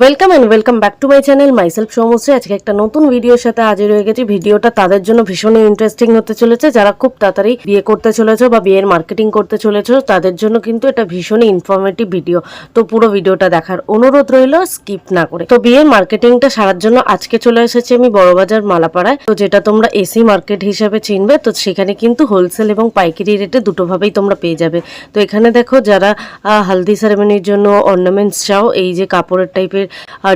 Welcome and welcome back to my channel myself Soumashree. আজকে একটা নতুন ভিডিওর সাথে হাজির হয়ে গেছি। ভিডিওটা তাদের জন্য ভীষণ ইন্টারেস্টিং হতে চলেছে যারা খুব তাড়াতাড়ি বিয়ে করতে চলেছে বা বিয়ের মার্কেটিং করতে চলেছে, তাদের জন্য কিন্তু এটা ভীষণই ইনফরমেটিভ ভিডিও। তো পুরো ভিডিওটা দেখার অনুরোধ রইল, স্কিপ না করে। তো বিয়ের মার্কেটিংটা সারার জন্য আজকে চলে এসেছি আমি বড়বাজার মালাপাড়ায়, তো যেটা তোমরা এসি মার্কেট হিসেবে চিনবে। তো সেখানে কিন্তু হোলসেল এবং পাইকারি রেটে দুটোভাবেই তোমরা পেয়ে যাবে। তো এখানে দেখো, যারা হালদি সেরেমনির জন্য অর্নামেন্টস চাও, এই যে কাপড়ের টাইপের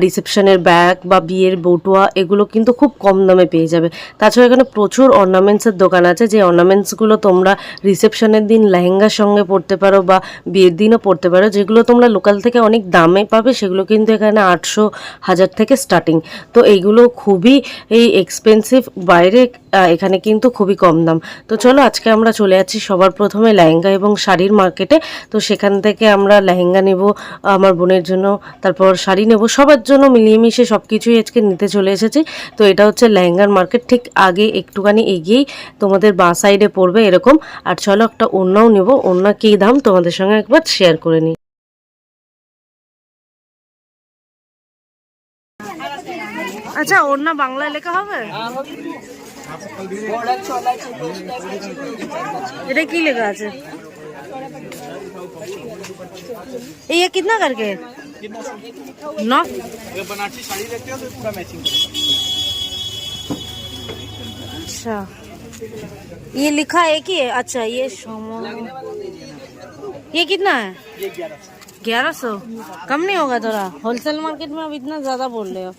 রিসেপশনের ব্যাগ বা বিয়ের বটুয়া, এগুলো কিন্তু খুব কম দামে পেয়ে যাবে। তাছাড়া এখানে প্রচুর অর্নামেন্টসের দোকান আছে, যে অর্নামেন্টসগুলো তোমরা রিসেপশনের দিন লেহেঙ্গার সঙ্গে পরতে পারো বা বিয়ের দিনও পরতে পারো। যেগুলো তোমরা লোকাল থেকে অনেক দামে পাবে, সেগুলো কিন্তু এখানে 800-1000 থেকে স্টার্টিং। তো এইগুলো খুবই এক্সপেন্সিভ, বাইরে এখানে কিন্তু খুবই কম দাম। তো চলো আজকে আমরা চলে যাচ্ছি সবার প্রথমে লেহেঙ্গা এবং শাড়ির মার্কেটে। তো সেখান থেকে আমরা লেহেঙ্গা নেব আমার বোনের জন্য, তারপর শাড়ি নেব, সবার জন্য মিলিয়ে মিশে সব কিছুই আজকে নিতে চলে এসেছি। তো এটা হচ্ছে লেহেঙ্গার মার্কেট, ঠিক আগে একটুখানি এগিয়েই তোমাদের বাঁ সাইডে পড়বে এরকম। আর চলো একটা ওড়নাও নেব, ওড়না কী দাম তোমাদের সঙ্গে একবার শেয়ার করে নিই। আচ্ছা, ওড়না বাংলায় লেখা হবে? এটা কি লেখা আছে? ये कितना करके? नौ। बनारसी साड़ी देखते हो तो पूरा मैचिंग। अच्छा, ये लिखा है कि अच्छा ये ये कितना है? ये 1100। कम नहीं होगा थोड़ा? होलसेल मार्केट में अब इतना ज्यादा बोल रहे हो।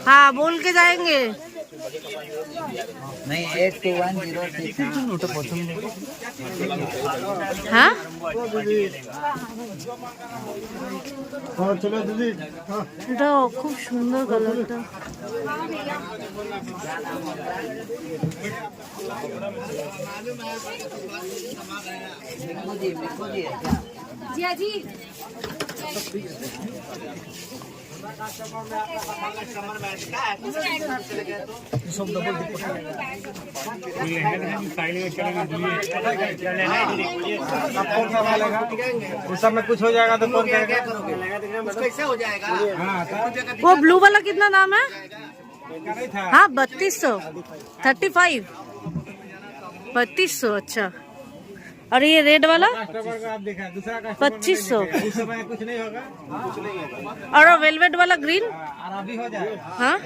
हाँ, बोल के जाएंगे। नहीं 8210 हाँ, এটা খুব সুন্দর কালারটা। जी उस सब में कुछ हो जाएगा तो कौन करेगा? कैसे हो जाएगा? वो ब्लू वाला कितना दाम है? हाँ 3200, 35, 3200। अच्छा, और ये रेड वाला कस्टमर का आप देखा, दूसरा कस्टमर 2500। उस समय कुछ नहीं होगा, और वेलवेट वाला ग्रीन, और अभी हो जाएगा। हाँ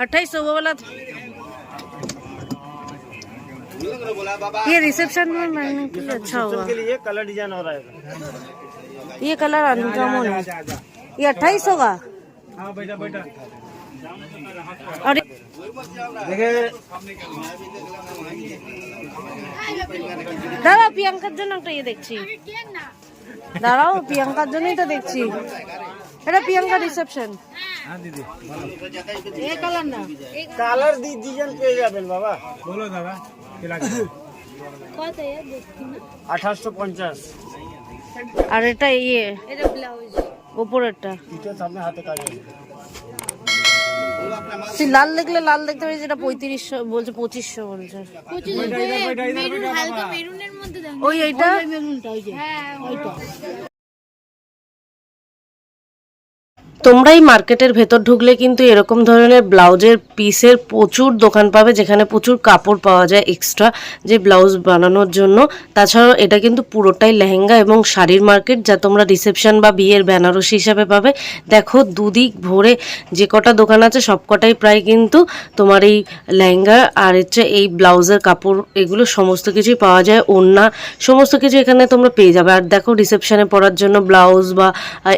2800। वो वाला ये रिसेप्शन में मैंने के लिए अच्छा होगा। के लिए कलर डिजाइन हो रहा है। ये कलर अनकॉमन है। ये 2800 का। हाँ बेटा बेटा और देखिए, দাঁড়াও, প্রিয়াঙ্কার জন্য একটা ইয়ে দেখছি। দাঁড়াও, প্রিয়াঙ্কার জন্যই তো দেখছি। এটা প্রিয়াঙ্কা রিসেপশন। हाँ दीदी এই কালার না, कलर डिजाइन पे जाबेल बाबा बोलो दादा क्या কত এর দেখছি না। 1850 আর এটা ইয়ে, এটা ব্লাউজ উপরেরটা। এটা সামনে হাতে কাজ আছে। তুই লাল দেখলে লাল দেখতে পারিস, যেটা 3500 বলছে, 2500 বলছে। হালকা মেরুনের মধ্যে দাও। ওই এইটা হ্যাঁ ওইটা। তোমরা এই মার্কেটের ভেতর ঢুকলে কিন্তু এরকম ধরনের ব্লাউজের পিসের প্রচুর দোকান পাবে, যেখানে প্রচুর কাপড় পাওয়া যায় এক্সট্রা, যে ব্লাউজ বানানোর জন্য। তাছাড়াও এটা কিন্তু পুরোটাই লেহেঙ্গা এবং শাড়ির মার্কেট, যা তোমরা রিসেপশন বা বিয়ের বেনারসি হিসাবে পাবে। দেখো, দুদিক ভরে যে কটা দোকান আছে সব কটাই প্রায় কিন্তু তোমার এই লেহেঙ্গা আর হচ্ছে এই ব্লাউজের কাপড়, এগুলো সমস্ত কিছুই পাওয়া যায়। ওড়না সমস্ত কিছু এখানে তোমরা পেয়ে যাবে। আর দেখো, রিসেপশনে পরার জন্য ব্লাউজ বা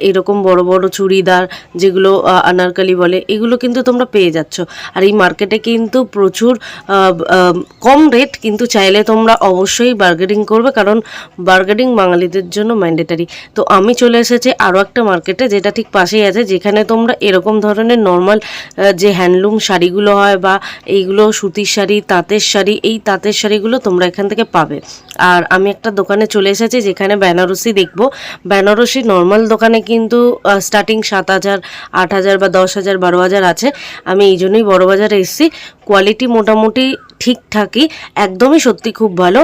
এরকম বড় বড় চুড়িদার, যেগুলো আনারকলি বলে, এগুলো কিন্তু তোমরা পেয়ে যাচ্ছ। আর এই মার্কেটে কিন্তু প্রচুর কম রেট, কিন্তু চাইলে তোমরা অবশ্যই বার্গেনিং করবে, কারণ বার্গেনিং বাঙালিদের জন্য ম্যান্ডেটারি। তো আমি চলে এসেছি আরও একটা মার্কেটে, যেটা ঠিক পাশেই আছে, যেখানে তোমরা এরকম ধরনের নর্মাল যে হ্যান্ডলুম শাড়িগুলো হয় বা এইগুলো সুতির শাড়ি, তাঁতের শাড়ি, এই তাঁতের শাড়িগুলো তোমরা এখান থেকে পাবে। আর আমি একটা দোকানে চলে এসেছি যেখানে বেনারসি দেখবো। বেনারসি নর্মাল দোকানে কিন্তু স্টার্টিং 7000, 8000 বা 10,000, 12,000 আছে। আমি এই জন্যই বড়বাজারে এসেছি। কোয়ালিটি মোটামুটি ঠিকঠাকই, একদমই সত্যি খুব ভালো।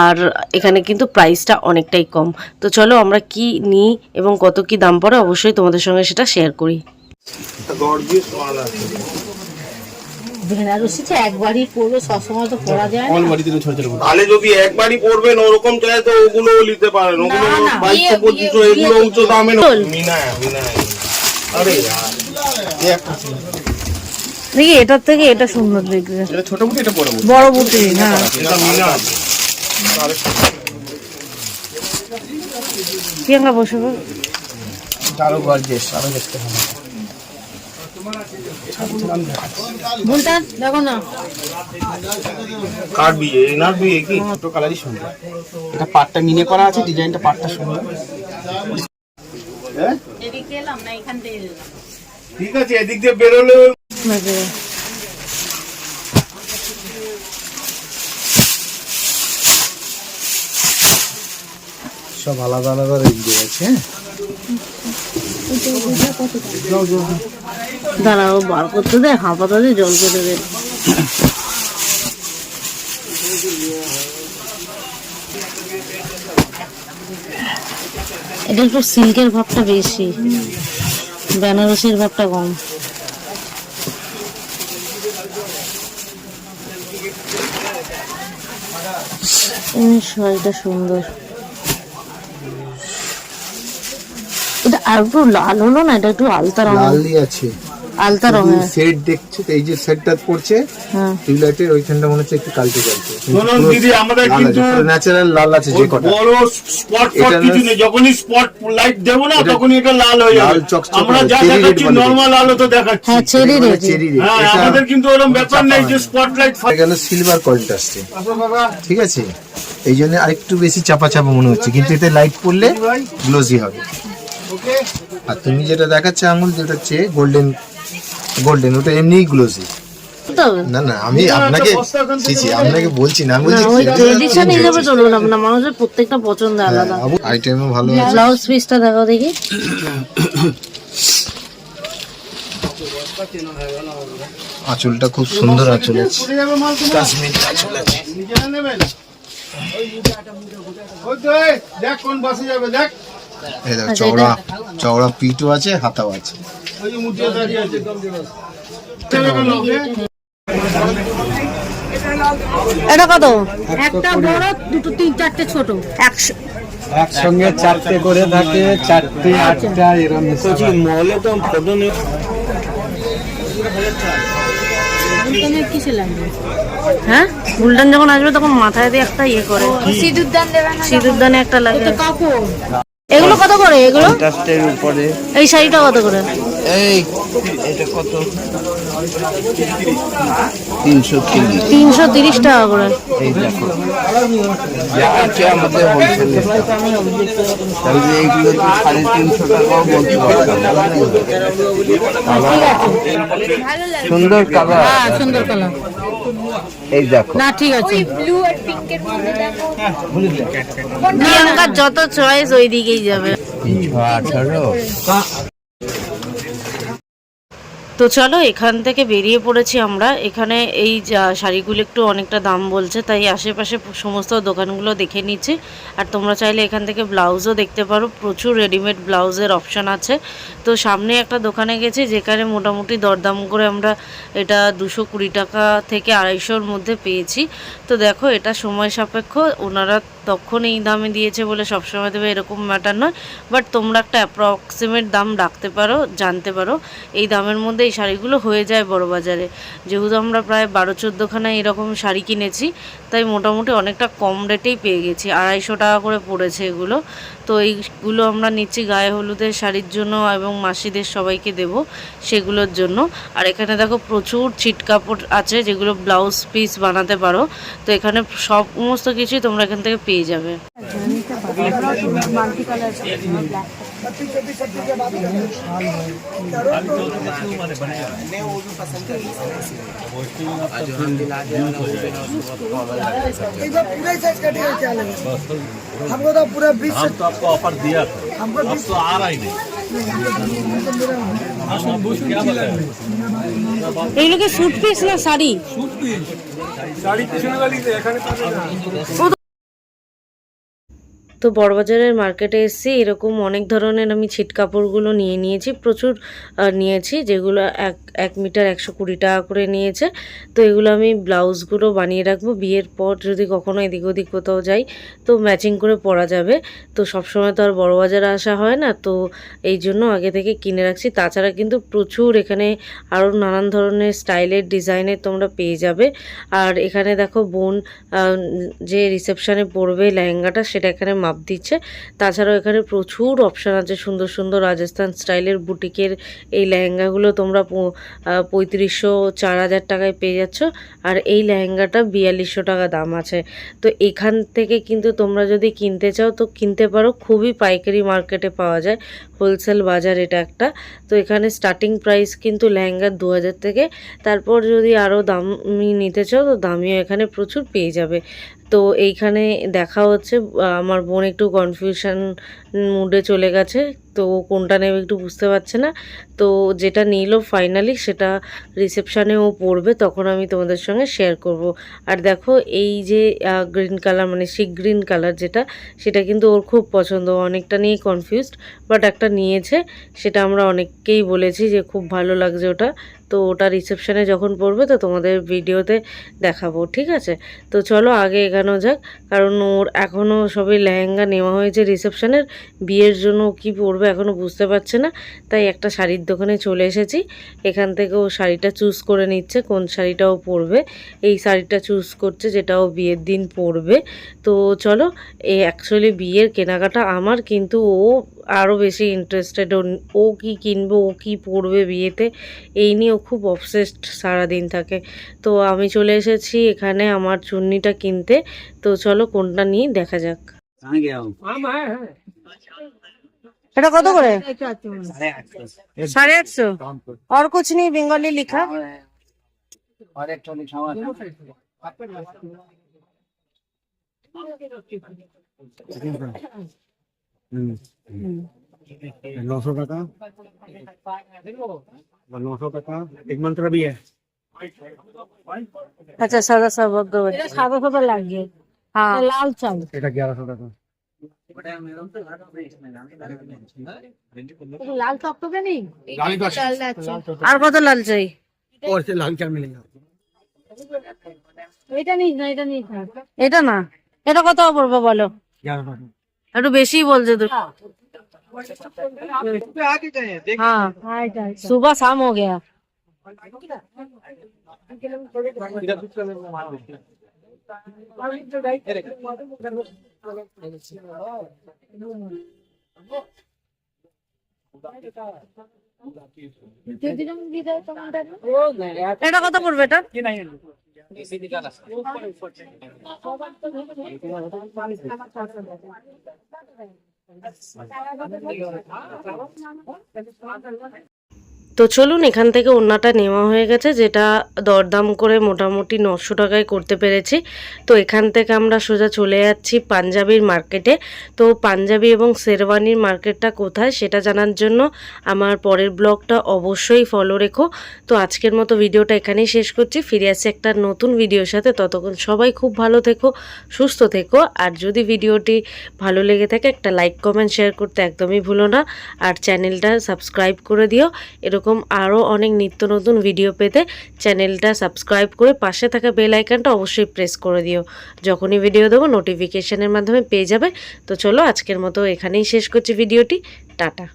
আর এখানে কিন্তু প্রাইসটা অনেকটাই কম। তো চলো আমরা কি নিই এবং কত কি দাম পড়ে অবশ্যই তোমাদের সঙ্গে সেটা শেয়ার করি। বেনারসিটা একবারই পরবে, সবসময় তো পরা যায় না। তাহলে যদি একবারই পড়বেন ওরকম চাই তো ওগুলো নিতে পারেন, ওগুলো 2200-2500 এগুলো উঁচু দামে মিনা। আরে দেখি এটার থেকে এটা সুন্দর দেখবে, এটা ছোট বুটি, এটা বড় বুটি। বড় বুটি। হ্যাঁ এটা মিনা। প্রিয়াঙ্কা বসে আরো গর্জিয়াস, আরো দেখতে হবে। ভুলটা দেখো না, কার বিয়ে? এনার বিয়ে কি? ছোট কালারই সুন্দর। এটা পাটটা মিনে করা আছে, ডিজাইনটা পাটটা সুন্দর। হ্যাঁ এদিকে এলাম না, এখান থেকে এলাম। ঠিক আছে, এদিক দিয়ে বেরোলে সব আলাদা আলাদা রেঞ্জে আছে। দাঁড়াও বার করতে দে, হাঁপাতা দিয়ে জল কেটে দে। এটা একটু সিল্কের ভাবটা বেশি, বেনারসির ভাবটা কম। শাড়িটা সুন্দর। এটা আর একটু লাল হলো না, এটা একটু আলতা রঙ, লালই আছে, আলতা রঙের সেট দেখছো তো? এই যে সেটটা পড়ছে হ্যাঁ টিউবলাইটের ওইখানটা মনে হচ্ছে একটু কালচে কালচে। শুনুন দিদি, আমাদের কিন্তু ন্যাচারাল লাল আছে, যে কটা বড় স্পট ফট কিছু নেই। যখনই স্পট লাইট দেবো না তখনই এটা লাল হয়ে যাবে। আমরা যা দেখাচ্ছি নরমাল আলো তো দেখাচ্ছি। হ্যাঁ চেরি রেড। হ্যাঁ, আমাদের কিন্তু ওরকম ব্যাপার নেই যে স্পটলাইট গেল সিলভার কন্ট্রাস্টে। ঠিক আছে, এই জন্য আরেকটু বেশি চাপা চাপা মনে হচ্ছে, কিন্তু এতে লাইট পড়লে গ্লোজি হবে। আর তুমি যেটা দেখাচ্ছে আঙুল, যেটা হচ্ছে গোল্ডেন, গোল্ডেন ওটা এমনিই গ্লোজি। না না, আমি আপনাকে আপনাকে বলছি না, আমি বলছি ট্রেডিশন হিসেবে চলুন, আপনার মানুষের প্রত্যেকটা পছন্দ আলাদা। আইটেমও ভালো আছে। ব্লাউজ পিসটা দেখাও দেখি। আঁচলটা খুব সুন্দর আঁচল আছে, কাশ্মীরি আঁচল আছে। এই দেখো, চওড়া চওড়া পিঠও আছে, হাতাও আছে। এটা কত? একটা বড়, দুটো, তিন, চারটে ছোট। 100। একসঙ্গে 4টে করে থাকে, 4টে 8টা এরকম। মহলে তো ফটো নেই। বুলটানের কিসে লাগবে? হ্যাঁ গোল্ডেন যখন আসবে তখন মাথায় দিয়ে একটা ইয়ে করে, সিঁদুর দান দেবে না? সিঁদুর দানে একটা লাগে। তো কাপড় এগুলো কত করে? এগুলো কন্ট্রাস্টের উপরে এই শাড়িটা কত করে? এই এটা কত? 330। 330 টাকা করে। এই দেখো, যা আছে আমাদের হোলসেলে। তাহলে এইগুলো তো 350 টাকাও বলতে পারতাম। ভালো লাগে। সুন্দর কালার। হ্যাঁ সুন্দর কালার। এই দেখো, না ঠিক আছে। ব্লু আর পিঙ্কের মধ্যে দেখো। প্রিয়াঙ্কার যত চয়েস ওই দিকেই যাবে। 318। তো চলো এখান থেকে বেরিয়ে পড়েছি আমরা। এখানে এই শাড়িগুলো একটু অনেকটা দাম বলছে, তাই আশেপাশে সমস্ত দোকানগুলো দেখে নিচ্ছি। আর তোমরা চাইলে এখান থেকে ব্লাউজও দেখতে পারো, প্রচুর রেডিমেড ব্লাউজের অপশান আছে। তো সামনে একটা দোকানে গেছি যেখানে মোটামুটি দরদাম করে আমরা এটা 220 টাকা থেকে 250-র মধ্যে পেয়েছি। তো দেখো এটা সময় সাপেক্ষ, ওনারা তখন এই দামে দিয়েছে বলে সবসময় দেবে এরকম ম্যাটার নয়, বাট তোমরা একটা অ্যাপ্রক্সিমেট দাম রাখতে পারো, জানতে পারো এই দামের মধ্যে এই শাড়িগুলো হয়ে যায় বড় বাজারে। যেহেতু আমরা প্রায় 12-14খানা এরকম শাড়ি কিনেছি, তাই মোটামুটি অনেকটা কম রেটেই পেয়ে গেছি। 250 টাকা করে পড়েছে এগুলো। তো এইগুলো আমরা নিচ্ছি গায়ে হলুদের শাড়ির জন্য এবং মাসিদের সবাইকে দেব সেগুলোর জন্য। আর এখানে দেখো প্রচুর ছিট কাপড় আছে যেগুলো ব্লাউজ পিস বানাতে পারো। তো এখানে সমস্ত কিছুই তোমরা এখান থেকে পেয়ে যাবে। हमको तो पूरा 20 हम तो आपको ऑफर दिया था, हमको अब तो आ रहा ही नहीं। এইগুলো কি স্যুট পিস না শাড়ি? তো বড়বাজারের মার্কেটে এসেছি, এরকম অনেক ধরনের আমি ছিট কাপড়গুলো নিয়ে নিয়েছি, প্রচুর নিয়েছি, যেগুলো 1 মিটার 120 টাকা করে নিয়েছে। তো এগুলো আমি ব্লাউজগুলো বানিয়ে রাখবো, বিয়ের পর যদি কখনো এদিক ওদিক কোথাও যাই তো ম্যাচিং করে পরা যাবে। তো সবসময় তো আর বড়বাজারে আসা হয় না, তো এই জন্য আগে থেকে কিনে রাখছি। তাছাড়া কিন্তু প্রচুর এখানে আরও নানান ধরনের স্টাইলের ডিজাইনের তোমরা পেয়ে যাবে। আর এখানে দেখো বোন যে রিসেপশানে পরবে লেহেঙ্গাটা, সেটা এখানে মাপ দিচ্ছে। তাছাড়াও এখানে প্রচুর অপশান আছে, সুন্দর সুন্দর রাজস্থান স্টাইলের বুটিকের এই লেহেঙ্গাগুলো তোমরা 3500-4000 টাকায় পেয়ে যাচ্ছ। আর এই লেহেঙ্গাটা 4200 টাকা দাম আছে। তো এখান থেকে কিন্তু তোমরা যদি কিনতে চাও তো কিনতে পারো, খুবই পাইকারি মার্কেটে পাওয়া যায়, হোলসেল বাজার এটা একটা। তো এখানে স্টার্টিং প্রাইস কিন্তু লেহেঙ্গার 2000 থেকে, তারপর যদি আরও দামি নিতে চাও তো দামিও এখানে প্রচুর পেয়ে যাবে। তো এইখানে দেখা হচ্ছে আমার বোন একটু কনফিউশন মুডে চলে গেছে, তো কোনটা নেবে একটু বুঝতে পারছে না। তো যেটা নিল ফাইনালি সেটা রিসেপশানে ও পরবে, তখন আমি তোমাদের সঙ্গে শেয়ার করব। আর দেখো এই যে গ্রিন কালার, মানে সি গ্রিন কালার যেটা, সেটা কিন্তু ওর খুব পছন্দ, অনেকটা নিয়ে কনফিউজড, বাট একটা নিয়েছে। সেটা আমরা অনেককেই বলেছি যে খুব ভালো লাগছে ওটা। তো ওটা রিসেপশানে যখন পড়বে তো তোমাদের ভিডিওতে দেখাবো, ঠিক আছে? তো চলো আগে এগানো যাক, কারণ ওর এখনও সবই লেহেঙ্গা নেওয়া হয়েছে রিসেপশানের, বিয়ের জন্য কি পরবে এখনও বুঝতে পারছে না। তাই একটা শাড়ির দোকানে চলে এসেছি, এখান থেকে ও শাড়িটা চুজ করে নিচ্ছে কোন শাড়িটা ও পরবে। এই শাড়িটা চুজ করছে যেটা ও বিয়ের দিন পরবে। তো চলো, অ্যাকচুয়ালি বিয়ের কেনাকাটা আমার, কিন্তু ও আরও বেশি ইন্টারেস্টেড, ও কি কিনবে, ও কি পরবে বিয়েতে, এই নিয়ে ও খুব অবসেসড সারাদিন থাকে। তো আমি চলে এসেছি এখানে আমার চুন্নিটা কিনতে। তো চলো কোনটা নিয়ে দেখা যাক। এটা কত করে? 850। और कुछ नहीं बंगाली लिखा? और एक टोली खावा 900 টাকা 900 টাকা एक मंत्र भी है। अच्छा सादा सादा सादा सादा লাগিয়ে, হ্যাঁ লাল চাল এটা 1100 টাকা। লাল টকটকে নেই, लाल का আর কত লাল চাই? और से लाल क्या मिलेगा? এটা নিস না, এটা নিস না। এটা না, এটা কত পড়বে বলো? 1100 টাকা। একটু বেশি বলছে তো। हाँ सुबह शाम हो गया। এটা কত পড়বে এটা? তো চলুন, এখান থেকে ওড়নাটা নেওয়া হয়ে গেছে, যেটা দরদাম করে মোটামুটি 900 টাকায় করতে পেরেছি। তো এখান থেকে আমরা সোজা চলে যাচ্ছি পাঞ্জাবির মার্কেটে। তো পাঞ্জাবি এবং শেরওয়ানির মার্কেটটা কোথায় সেটা জানার জন্য আমার পরের ব্লগটা অবশ্যই ফলো রেখো। তো আজকের মতো ভিডিওটা এখানেই শেষ করছি, ফিরে আসছি একটা নতুন ভিডিওর সাথে। ততক্ষণ সবাই খুব ভালো থেকো, সুস্থ থেকো। আর যদি ভিডিওটি ভালো লেগে থাকে একটা লাইক কমেন্ট শেয়ার করতে একদমই ভুলো না। আর চ্যানেলটা সাবস্ক্রাইব করে দিও। এরকম আরও অনেক নিত্য নতুন ভিডিও পেতে চ্যানেলটা সাবস্ক্রাইব করে পাশে থাকা বেল আইকনটা অবশ্যই প্রেস করে দিও, যখনই ভিডিও দেবো নোটিফিকেশনের মাধ্যমে পেয়ে যাবে। তো চলো আজকের মতো এখানেই শেষ করছি ভিডিওটি, টাটা।